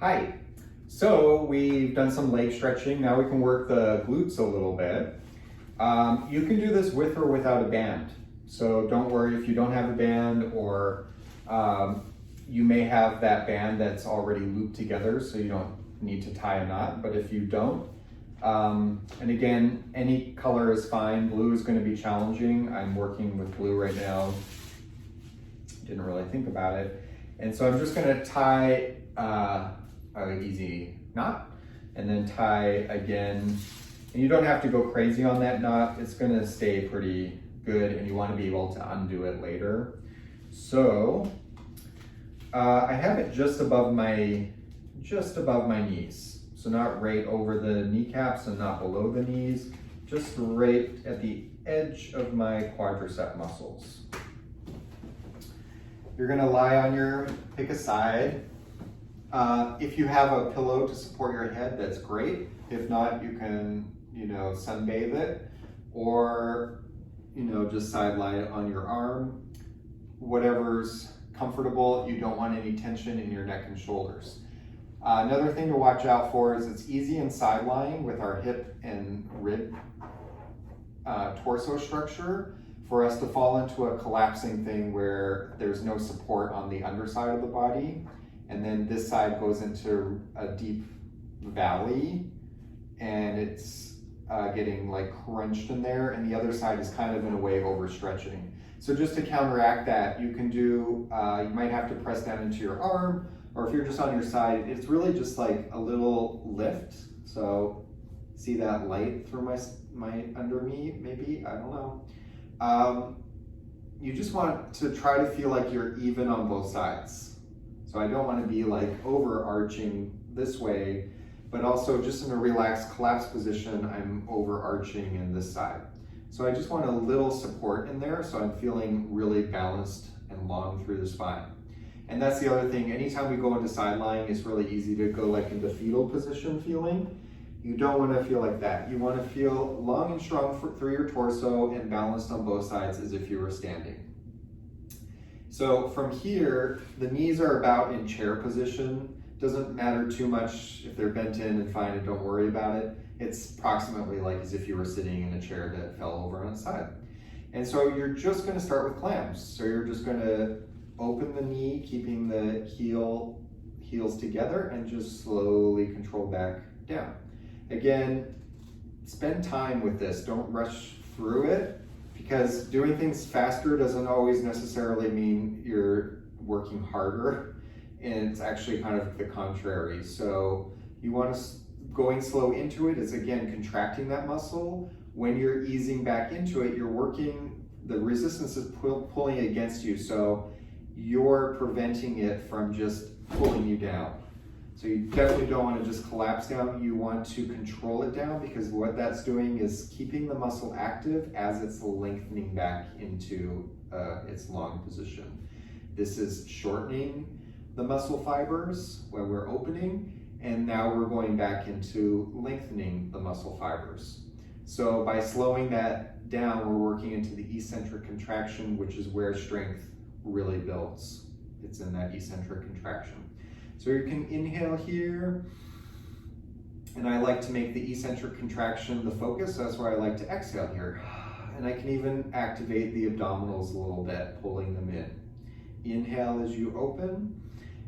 Hi. So we've done some leg stretching. Now we can work the glutes a little bit. You can do this with or without a band. So don't worry if you don't have a band, or you may have that band that's already looped together, so you don't need to tie a knot. But if you don't, and again, any color is fine. Blue is going to be challenging. I'm working with blue right now. Didn't really think about it. And so I'm just going to tie an easy knot and then tie again. And you don't have to go crazy on that knot. It's going to stay pretty good, and you want to be able to undo it later. So I have it just above my knees. So not right over the kneecaps and not below the knees, just right at the edge of my quadricep muscles. You're gonna lie on pick a side. If you have a pillow to support your head, that's great. If not, you can, sunbathe it, or, just side lie on your arm. Whatever's comfortable. You don't want any tension in your neck and shoulders. Another thing to watch out for is it's easy in side lying with our hip and rib torso structure for us to fall into a collapsing thing where there's no support on the underside of the body, and then this side goes into a deep valley and it's getting like crunched in there, and the other side is kind of in a way overstretching. So just to counteract that, you can do, you might have to press down into your arm, or if you're just on your side, it's really just like a little lift. So see that light through my under me, maybe, I don't know. You just want to try to feel like you're even on both sides. So I don't want to be like overarching this way, but also just in a relaxed collapse position, I'm overarching in this side. So I just want a little support in there, so I'm feeling really balanced and long through the spine. And that's the other thing, anytime we go into side lying, it's really easy to go like into fetal position feeling. You don't want to feel like that. You want to feel long and strong through your torso and balanced on both sides as if you were standing. So from here, the knees are about in chair position. Doesn't matter too much if they're bent in and fine, and don't worry about it. It's approximately like as if you were sitting in a chair that fell over on its side. And so you're just going to start with clams. So you're just going to open the knee, keeping the heels together, and just slowly control back down. Again, spend time with this. Don't rush through it, because doing things faster doesn't always necessarily mean you're working harder, and it's actually kind of the contrary. So you want to, going slow into it is again contracting that muscle. When you're easing back into it, you're working, the resistance is pulling against you, so you're preventing it from just pulling you down. So you definitely don't want to just collapse down. You want to control it down, because what that's doing is keeping the muscle active as it's lengthening back into its long position. This is shortening the muscle fibers when we're opening, and now we're going back into lengthening the muscle fibers. So by slowing that down, we're working into the eccentric contraction, which is where strength really builds. It's in that eccentric contraction. So you can inhale here, and I like to make the eccentric contraction the focus. That's why I like to exhale here. And I can even activate the abdominals a little bit, pulling them in. Inhale as you open,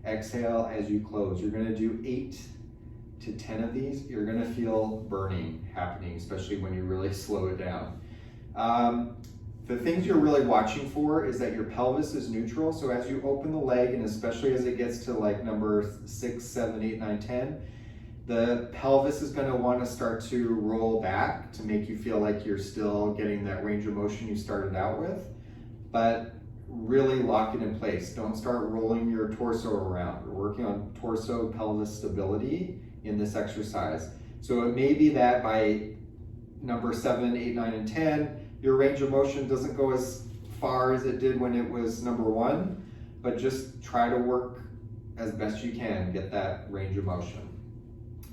exhale as you close. You're gonna do 8 to 10 of these. You're gonna feel burning happening, especially when you really slow it down. The things you're really watching for is that your pelvis is neutral. So as you open the leg, and especially as it gets to like number 6, 7, 8, 9, 10, the pelvis is going to want to start to roll back to make you feel like you're still getting that range of motion you started out with. But really lock it in place. Don't start rolling your torso around. We're working on torso pelvis stability in this exercise. So it may be that by number 7, 8, 9, and 10, your range of motion doesn't go as far as it did when it was number 1, but just try to work as best you can, get that range of motion.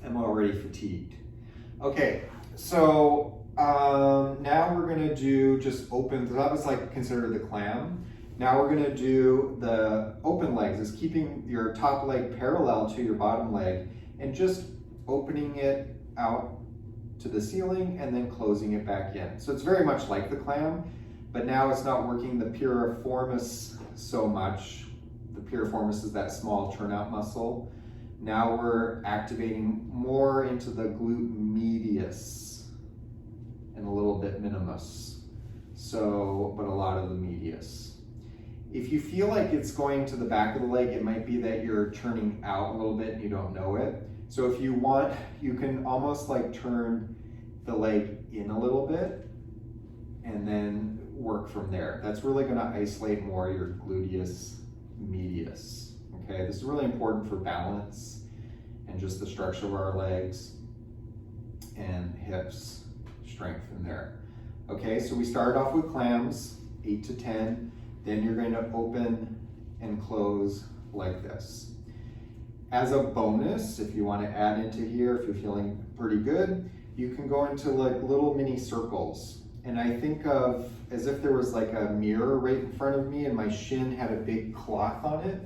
I'm already fatigued. Okay, so now we're gonna do just open, that was like considered the clam. Now we're gonna do the open legs, is keeping your top leg parallel to your bottom leg and just opening it out to the ceiling and then closing it back in. So it's very much like the clam, but now it's not working the piriformis so much. The piriformis is that small turnout muscle. Now we're activating more into the glute medius and a little bit minimus. So, but a lot of the medius. If you feel like it's going to the back of the leg, it might be that you're turning out a little bit and you don't know it. So if you want, you can almost like turn the leg in a little bit and then work from there. That's really going to isolate more your gluteus medius. Okay, this is really important for balance and just the structure of our legs and hips, strength in there. Okay, so we started off with clams, 8 to 10. Then you're going to open and close like this. As a bonus, if you want to add into here, if you're feeling pretty good, you can go into like little mini circles. And I think of as if there was like a mirror right in front of me and my shin had a big cloth on it.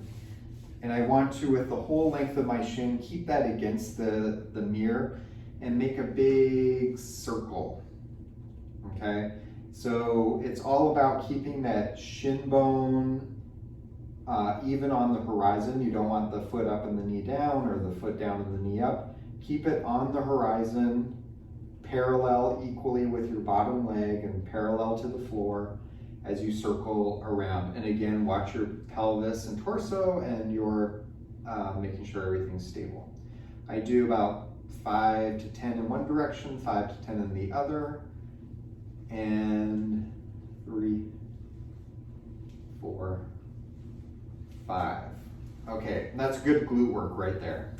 And I want to, with the whole length of my shin, keep that against the mirror and make a big circle, okay? So it's all about keeping that shin bone even on the horizon. You don't want the foot up and the knee down or the foot down and the knee up. Keep it on the horizon, parallel equally with your bottom leg and parallel to the floor as you circle around. And again, watch your pelvis and torso and you're making sure everything's stable. I do about 5 to 10 in one direction, 5 to 10 in the other, and 3, 4, 5. Okay, that's good glute work right there.